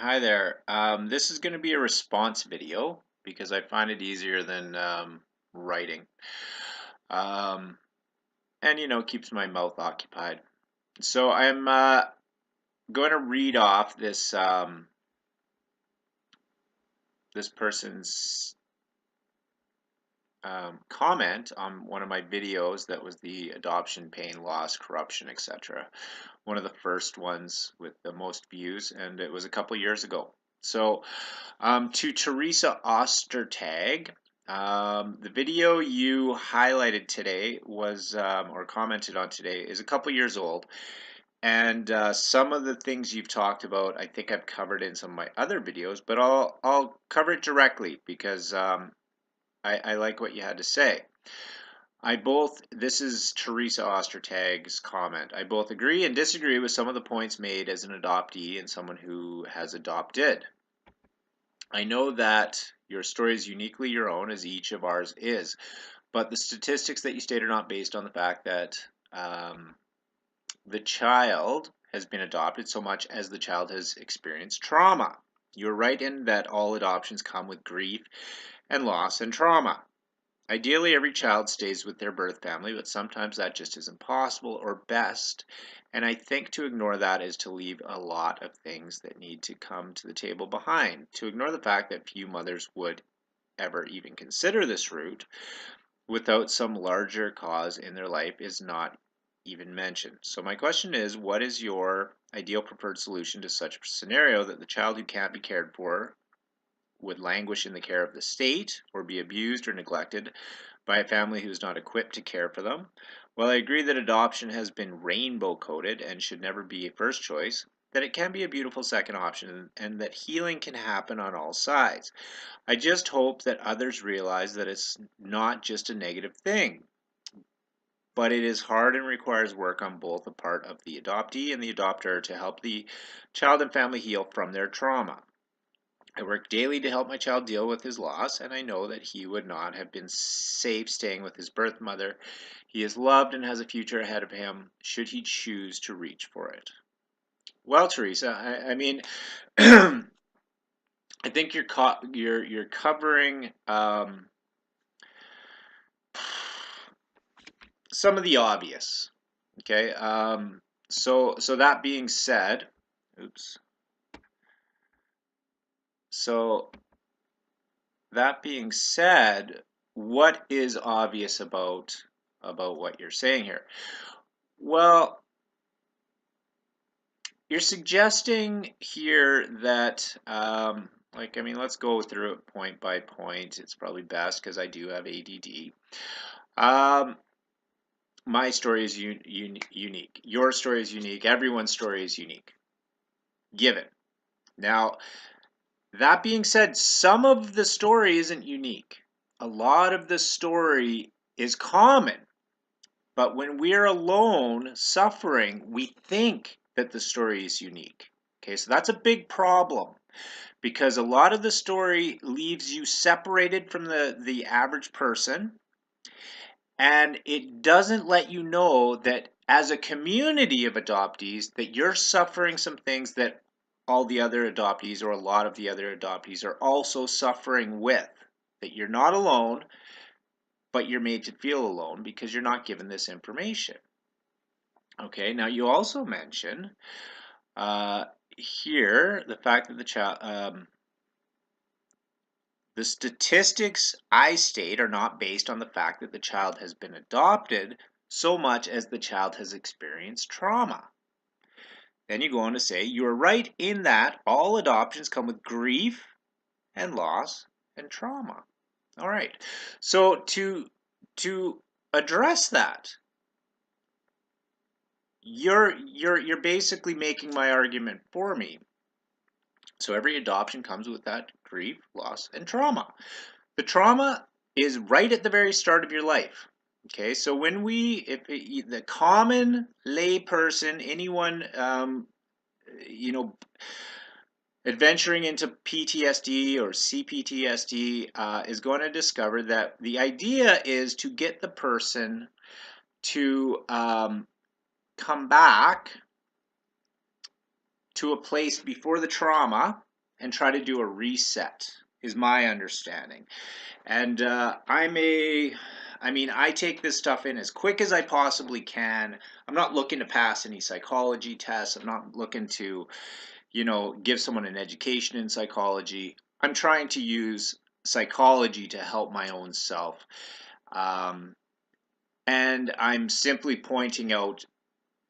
Hi there. This is going to be a response video because I find it easier than writing. Um, and keeps my mouth occupied. So I'm going to read off this person's comment on one of my videos that was the adoption, pain, loss, corruption, etc. One of the first ones with the most views, and it was a couple years ago. So to Teresa Ostertag, the video you highlighted today was, or commented on today, is a couple years old. And some of the things you've talked about, I think I've covered in some of my other videos, but I'll cover it directly because I like what you had to say. This is Teresa Ostertag's comment. I both agree and disagree with some of the points made as an adoptee and someone who has adopted. I know that your story is uniquely your own, as each of ours is, but the statistics that you state are not based on the fact that the child has been adopted so much as the child has experienced trauma. You're right in that all adoptions come with grief and loss and trauma. Ideally, every child stays with their birth family, but sometimes that just isn't possible or best. And I think to ignore that is to leave a lot of things that need to come to the table behind. To ignore the fact that few mothers would ever even consider this route without some larger cause in their life is not even mentioned. So my question is, what is your ideal preferred solution to such a scenario that the child who can't be cared for would languish in the care of the state or be abused or neglected by a family who is not equipped to care for them? While I agree that adoption has been rainbow coded and should never be a first choice, that it can be a beautiful second option and that healing can happen on all sides. I just hope that others realize that it's not just a negative thing, but it is hard and requires work on both the part of the adoptee and the adopter to help the child and family heal from their trauma. I work daily to help my child deal with his loss, and I know that he would not have been safe staying with his birth mother. He is loved and has a future ahead of him should he choose to reach for it. Well, Teresa, I mean, I think you're covering some of the obvious. Okay, so that being said, oops. So that being said, what is obvious about what you're saying here? Well, you're suggesting here that, like, I mean, let's go through it point by point. It's probably best because I do have ADD. My story is unique. Your story is unique. Everyone's story is unique. Given. Now, that being said, some of the story isn't unique. A lot of the story is common. But when we're alone suffering, we think that the story is unique. Okay, so that's a big problem because a lot of the story leaves you separated from the average person, and it doesn't let you know that as a community of adoptees that you're suffering some things that all the other adoptees or a lot of the other adoptees are also suffering with. That you're not alone, but you're made to feel alone because you're not given this information. Okay, now you also mention here the fact that the statistics I state are not based on the fact that the child has been adopted so much as the child has experienced trauma. Then you go on to say, you are right in that all adoptions come with grief and loss and trauma. All right, so to address that, you're basically making my argument for me. So every adoption comes with that grief, loss, and trauma. The trauma is right at the very start of your life. Okay, so when the common lay person, anyone, adventuring into PTSD or CPTSD is going to discover that the idea is to get the person to come back to a place before the trauma and try to do a reset, is my understanding. And I take this stuff in as quick as I possibly can. I'm not looking to pass any psychology tests. I'm not looking to, give someone an education in psychology. I'm trying to use psychology to help my own self. Um, and I'm simply pointing out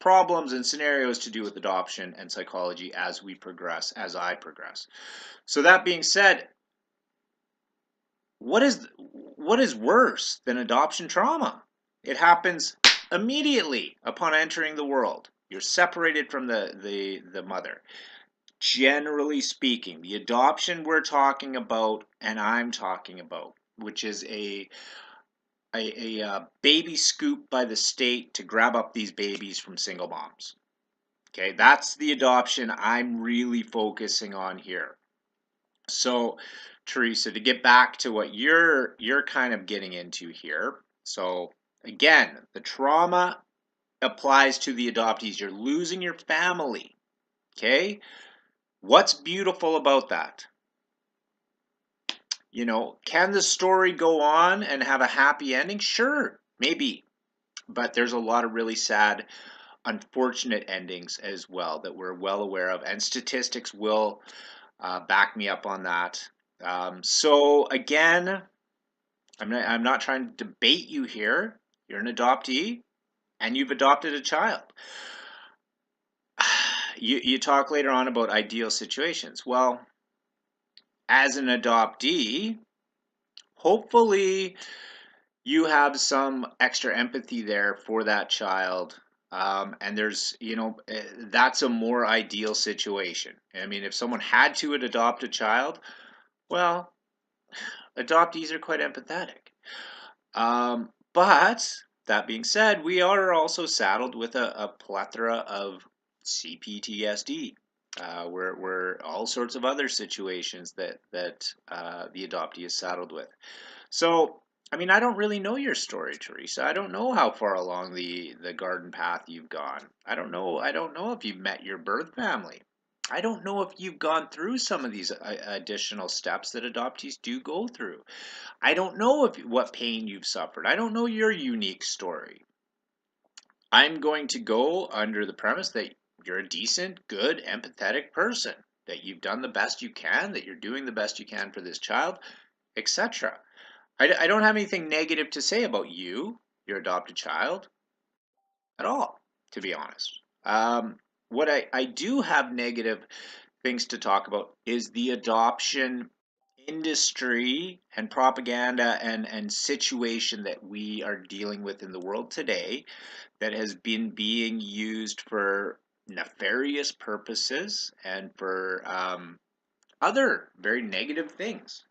problems and scenarios to do with adoption and psychology as we progress, as I progress. So that being said, what is worse than adoption trauma? It happens immediately upon entering the world. You're separated from the mother. Generally speaking, the adoption we're talking about and I'm talking about, which is a baby scoop by the state to grab up these babies from single moms. Okay, that's the adoption I'm really focusing on here. So, Teresa, to get back to what you're kind of getting into here. So, again, the trauma applies to the adoptees. You're losing your family. Okay? What's beautiful about that? Can the story go on and have a happy ending? Sure, maybe. But there's a lot of really sad, unfortunate endings as well that we're well aware of, and statistics will back me up on that. So again, I'm not trying to debate you here. You're an adoptee, and you've adopted a child. You talk later on about ideal situations. Well, as an adoptee, hopefully you have some extra empathy there for that child. And that's a more ideal situation. I mean, if someone had to adopt a child, well, adoptees are quite empathetic. But that being said, we are also saddled with a plethora of CPTSD, where all sorts of other situations that the adoptee is saddled with. So, I don't really know your story, Teresa. I don't know how far along the garden path you've gone. I don't know. I don't know if you've met your birth family. I don't know if you've gone through some of these additional steps that adoptees do go through. I don't know what pain you've suffered. I don't know your unique story. I'm going to go under the premise that you're a decent, good, empathetic person, that you've done the best you can, that you're doing the best you can for this child, etc. I don't have anything negative to say about you, your adopted child, at all, to be honest. What I do have negative things to talk about is the adoption industry and propaganda and situation that we are dealing with in the world today that has been being used for nefarious purposes and for other very negative things,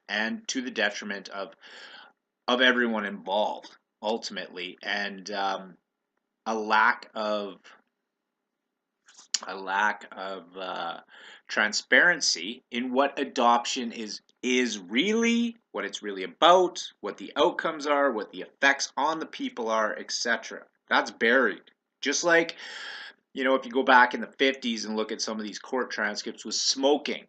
and to the detriment of everyone involved ultimately, and a lack of transparency in what adoption is really, what it's really about, what the outcomes are, what the effects on the people are, etc. That's buried. Just like, if you go back in the 50s and look at some of these court transcripts with smoking,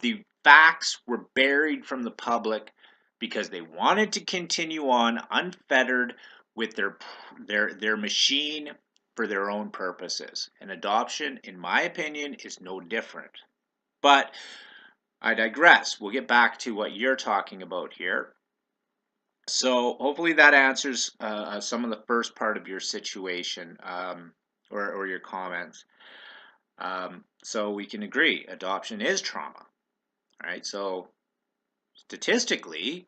the facts were buried from the public because they wanted to continue on unfettered with their machine for their own purposes. And adoption, in my opinion, is no different. But I digress. We'll get back to what you're talking about here. So hopefully that answers some of the first part of your situation, or your comments. So we can agree, adoption is trauma. All right, so statistically,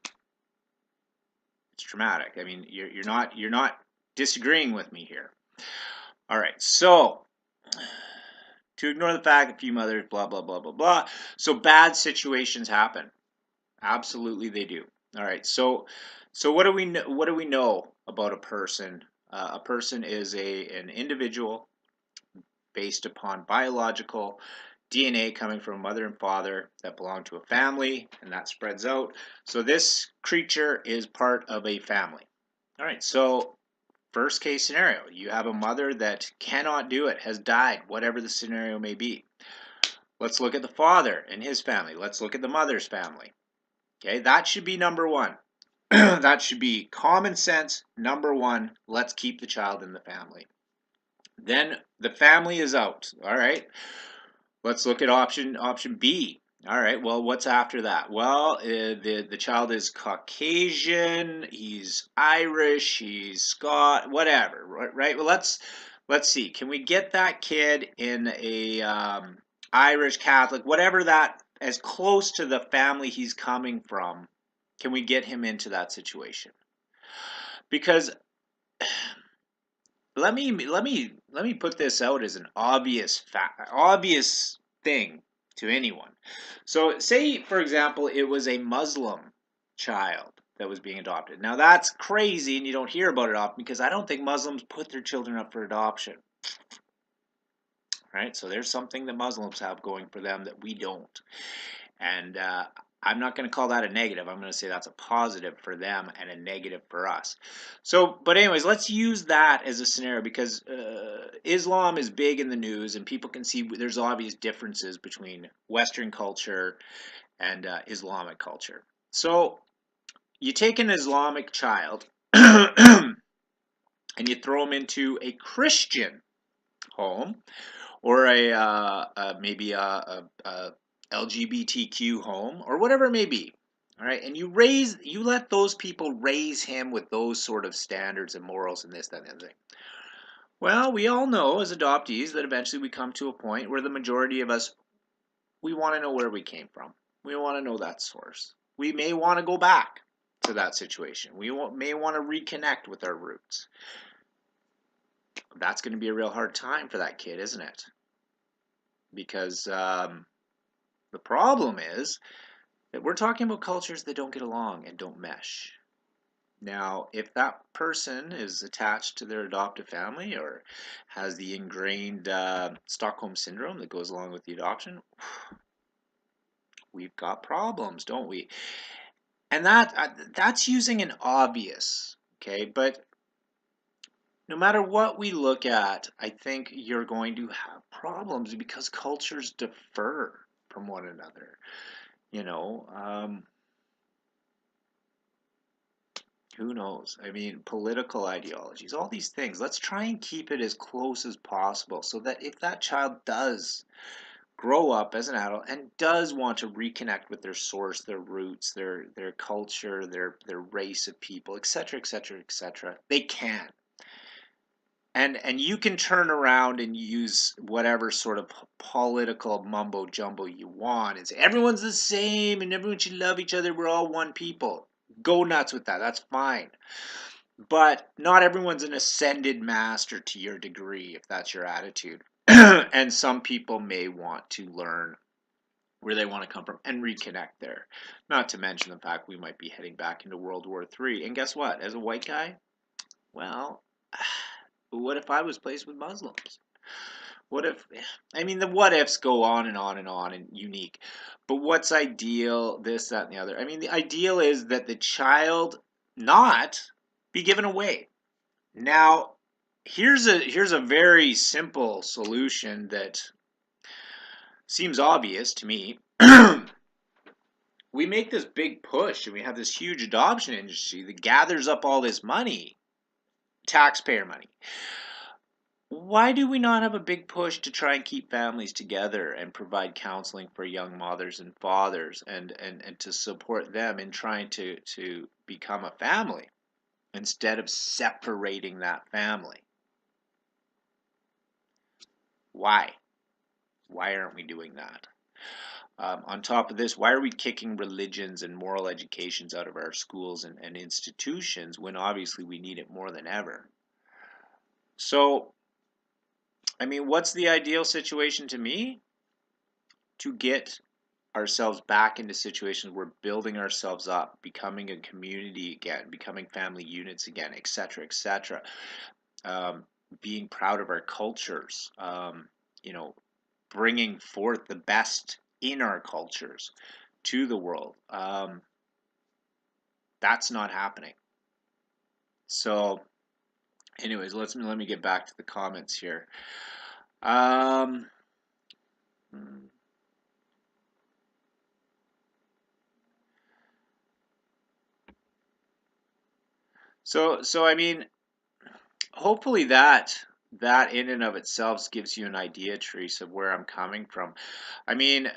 it's traumatic. I mean, you're not disagreeing with me here. All right, so to ignore the fact a few mothers, blah blah blah blah blah. So bad situations happen. Absolutely, they do. All right, so what do we know? What do we know about a person? A person is an individual based upon biological DNA coming from mother and father that belong to a family, and that spreads out. So this creature is part of a family. All right, so first case scenario, you have a mother that cannot do it, has died, whatever the scenario may be. Let's look at the father and his family. Let's look at the mother's family. Okay, that should be number one. That should be common sense. Number one, let's keep the child in the family. Then the family is out. All right. Let's look at option B. All right. Well, what's after that? Well, the child is Caucasian. He's Irish. He's Scot. Whatever. Right. Well, let's see. Can we get that kid in a Irish Catholic, whatever that, as close to the family he's coming from? Can we get him into that situation? Because let me put this out as an obvious thing to anyone. So say, for example, it was a Muslim child that was being adopted. Now that's crazy and you don't hear about it often because I don't think Muslims put their children up for adoption. Right? So there's something that Muslims have going for them that we don't. And I'm not going to call that a negative. I'm going to say that's a positive for them and a negative for us. So, but anyways, let's use that as a scenario because Islam is big in the news and people can see there's obvious differences between Western culture and Islamic culture. So you take an Islamic child and you throw them into a Christian home or maybe a LGBTQ home or whatever it may be. All right, and you let those people raise him with those sort of standards and morals and this, that, and the other thing. Well, we all know as adoptees that eventually we come to a point where the majority of us, we want to know where we came from. We want to know that source. We may want to go back to that situation. We may want to reconnect with our roots. That's going to be a real hard time for that kid, isn't it? Because the problem is that we're talking about cultures that don't get along and don't mesh. Now, if that person is attached to their adoptive family or has the ingrained Stockholm syndrome that goes along with the adoption, we've got problems, don't we? And that's using an obvious, okay? But no matter what we look at, I think you're going to have problems because cultures differ from one another. You know, who knows? I mean, political ideologies, all these things. Let's try and keep it as close as possible so that if that child does grow up as an adult and does want to reconnect with their source, their roots, their culture, their race of people, etc., etc., etc., they can. And you can turn around and use whatever sort of political mumbo jumbo you want and say everyone's the same and everyone should love each other. We're all one people. Go nuts with that. That's fine. But not everyone's an ascended master to your degree if that's your attitude. And some people may want to learn where they want to come from and reconnect there. Not to mention the fact we might be heading back into World War III. And guess what? As a white guy, well, what if I was placed with Muslims? What if, I mean, the what ifs go on and on and on and unique. But what's ideal, this, that, and the other? I mean, the ideal is that the child not be given away. Now, here's a very simple solution that seems obvious to me. We make this big push and we have this huge adoption industry that gathers up all this money, taxpayer money. Why do we not have a big push to try and keep families together and provide counseling for young mothers and fathers and to support them in trying to become a family instead of separating that family? Why? Why aren't we doing that? On top of this, why are we kicking religions and moral educations out of our schools and institutions when obviously we need it more than ever? So, I mean, what's the ideal situation to me? To get ourselves back into situations where building ourselves up, becoming a community again, becoming family units again, etc., etc. Being proud of our cultures, you know, bringing forth the best in our cultures to the world. That's not happening. So, anyways, let me get back to the comments here. Um, So I mean, hopefully that in and of itself gives you an idea, Teresa, of where I'm coming from. I mean,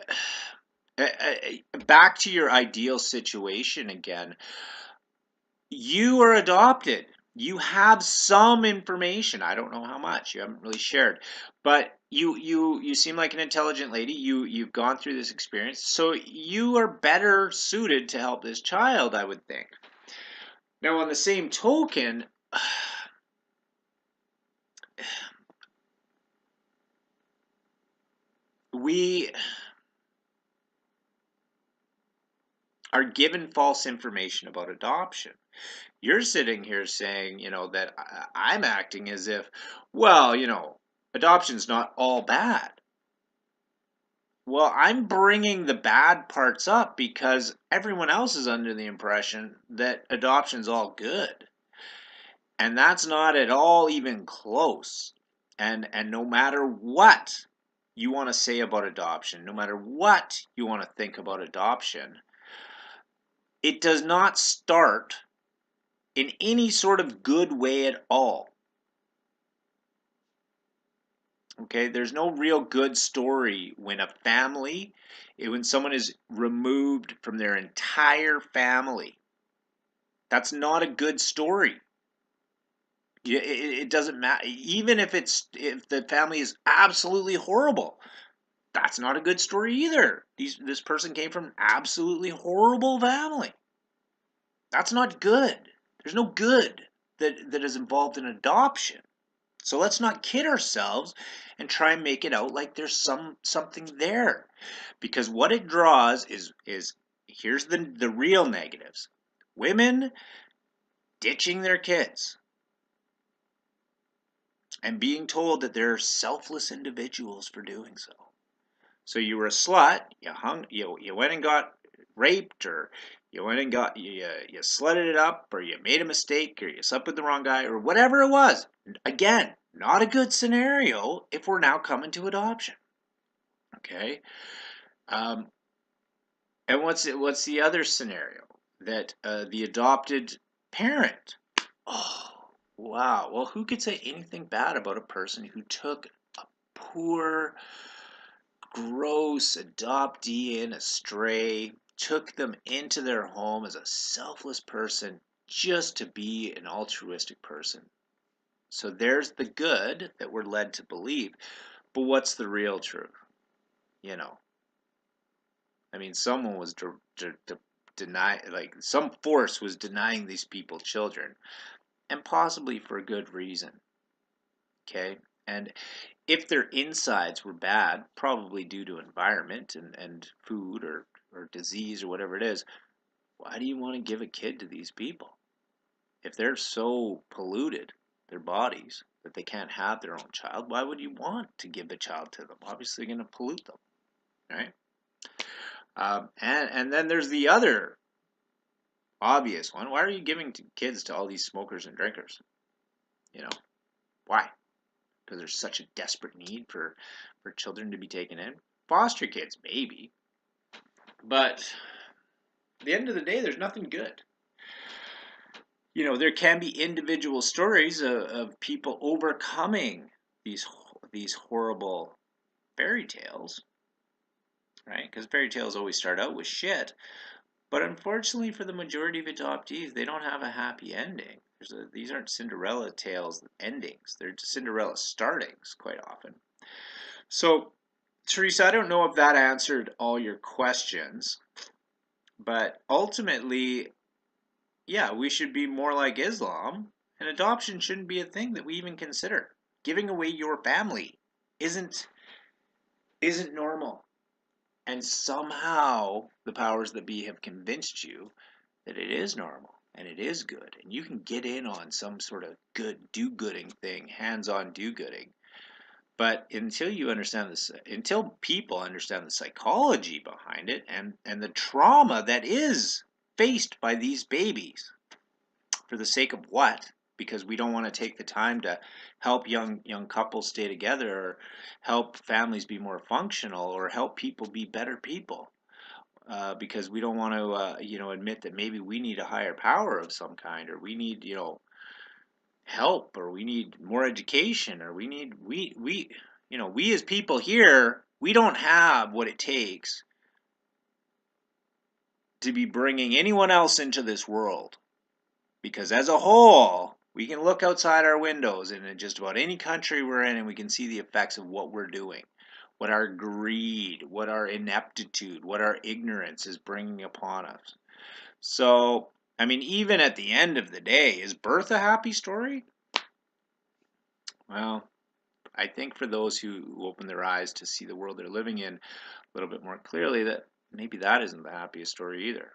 back to your ideal situation again. You are adopted. You have some information. I don't know how much. You haven't really shared. But you seem like an intelligent lady. You've gone through this experience. So you are better suited to help this child, I would think. Now, on the same token, we are given false information about adoption. You're sitting here saying, that I'm acting as if, well, adoption's not all bad. Well, I'm bringing the bad parts up because everyone else is under the impression that adoption's all good. And that's not at all even close. And no matter what you want to say about adoption, no matter what you want to think about adoption, it does not start in any sort of good way at all. Okay, there's no real good story when when someone is removed from their entire family. That's not a good story. It doesn't matter, even if the family is absolutely horrible. That's not a good story either. This person came from an absolutely horrible family. That's not good. There's no good that is involved in adoption. So let's not kid ourselves and try and make it out like there's something there. Because what it draws is here's the real negatives. Women ditching their kids and being told that they're selfless individuals for doing so. So you were a slut, you went and got raped, or you went and got you slutted it up, or you made a mistake, or you slept with the wrong guy, or whatever it was. Again, not a good scenario if we're now coming to adoption. Okay, um, and what's the other scenario? That the adopted parent. Oh, wow. Well, who could say anything bad about a person who took a poor, gross adoptee in, a stray, took them into their home as a selfless person just to be an altruistic person? So there's the good that we're led to believe. But what's the real truth? You know, I mean, someone was like some force was denying these people children, and possibly for a good reason. Okay, and if their insides were bad, probably due to environment and food or disease or whatever it is, why do you want to give a kid to these people? If they're so polluted, their bodies, that they can't have their own child, why would you want to give a child to them? Obviously, you're going to pollute them, right? And then there's the other obvious one. Why are you giving kids to all these smokers and drinkers? You know, why? Because there's such a desperate need for children to be taken in. Foster kids, maybe, but at the end of the day, there's nothing good. There can be individual stories of people overcoming these horrible fairy tales, right? Because fairy tales always start out with shit. But unfortunately, for the majority of adoptees, they don't have a happy ending. These aren't Cinderella tales endings. They're Cinderella startings quite often. So, Teresa, I don't know if that answered all your questions, but ultimately, yeah, we should be more like Islam, and adoption shouldn't be a thing that we even consider. Giving away your family isn't isn't normal. And somehow the powers that be have convinced you that it is normal and it is good, and you can get in on some sort of good do-gooding thing, hands-on do-gooding. But until people understand the psychology behind it and the trauma that is faced by these babies, for the sake of what? Because we don't want to take the time to help young couples stay together, or help families be more functional, or help people be better people. Because we don't want to, admit that maybe we need a higher power of some kind, or we need, help, or we need more education, or we as people here, we don't have what it takes to be bringing anyone else into this world. Because as a whole, we can look outside our windows and in just about any country we're in, and we can see the effects of what we're doing, what our greed, what our ineptitude, what our ignorance is bringing upon us. So, I mean, even at the end of the day, is birth a happy story? Well, I think for those who open their eyes to see the world they're living in a little bit more clearly, that maybe that isn't the happiest story either.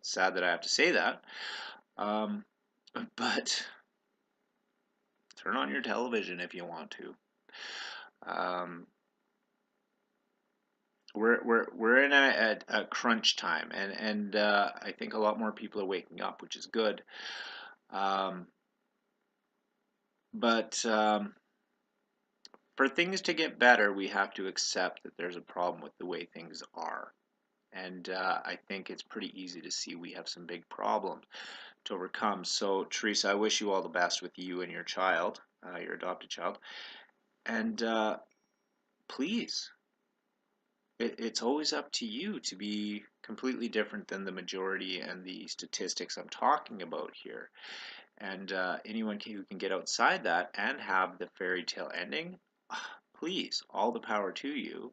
Sad that I have to say that. Um, but turn on your television if you want to. Um, we're in a crunch time, and I think a lot more people are waking up, which is good. Um, but for things to get better, we have to accept that there's a problem with the way things are. And I think it's pretty easy to see we have some big problems to overcome. So, Teresa, I wish you all the best with you and your child, your adopted child. And please, it's always up to you to be completely different than the majority and the statistics I'm talking about here. And anyone who can get outside that and have the fairy tale ending, please, all the power to you.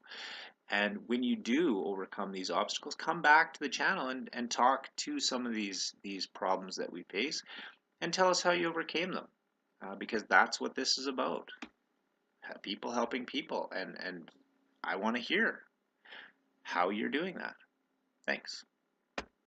And when you do overcome these obstacles, come back to the channel and talk to some of these problems that we face and tell us how you overcame them. Because that's what this is about. People helping people. And I want to hear how you're doing that. Thanks.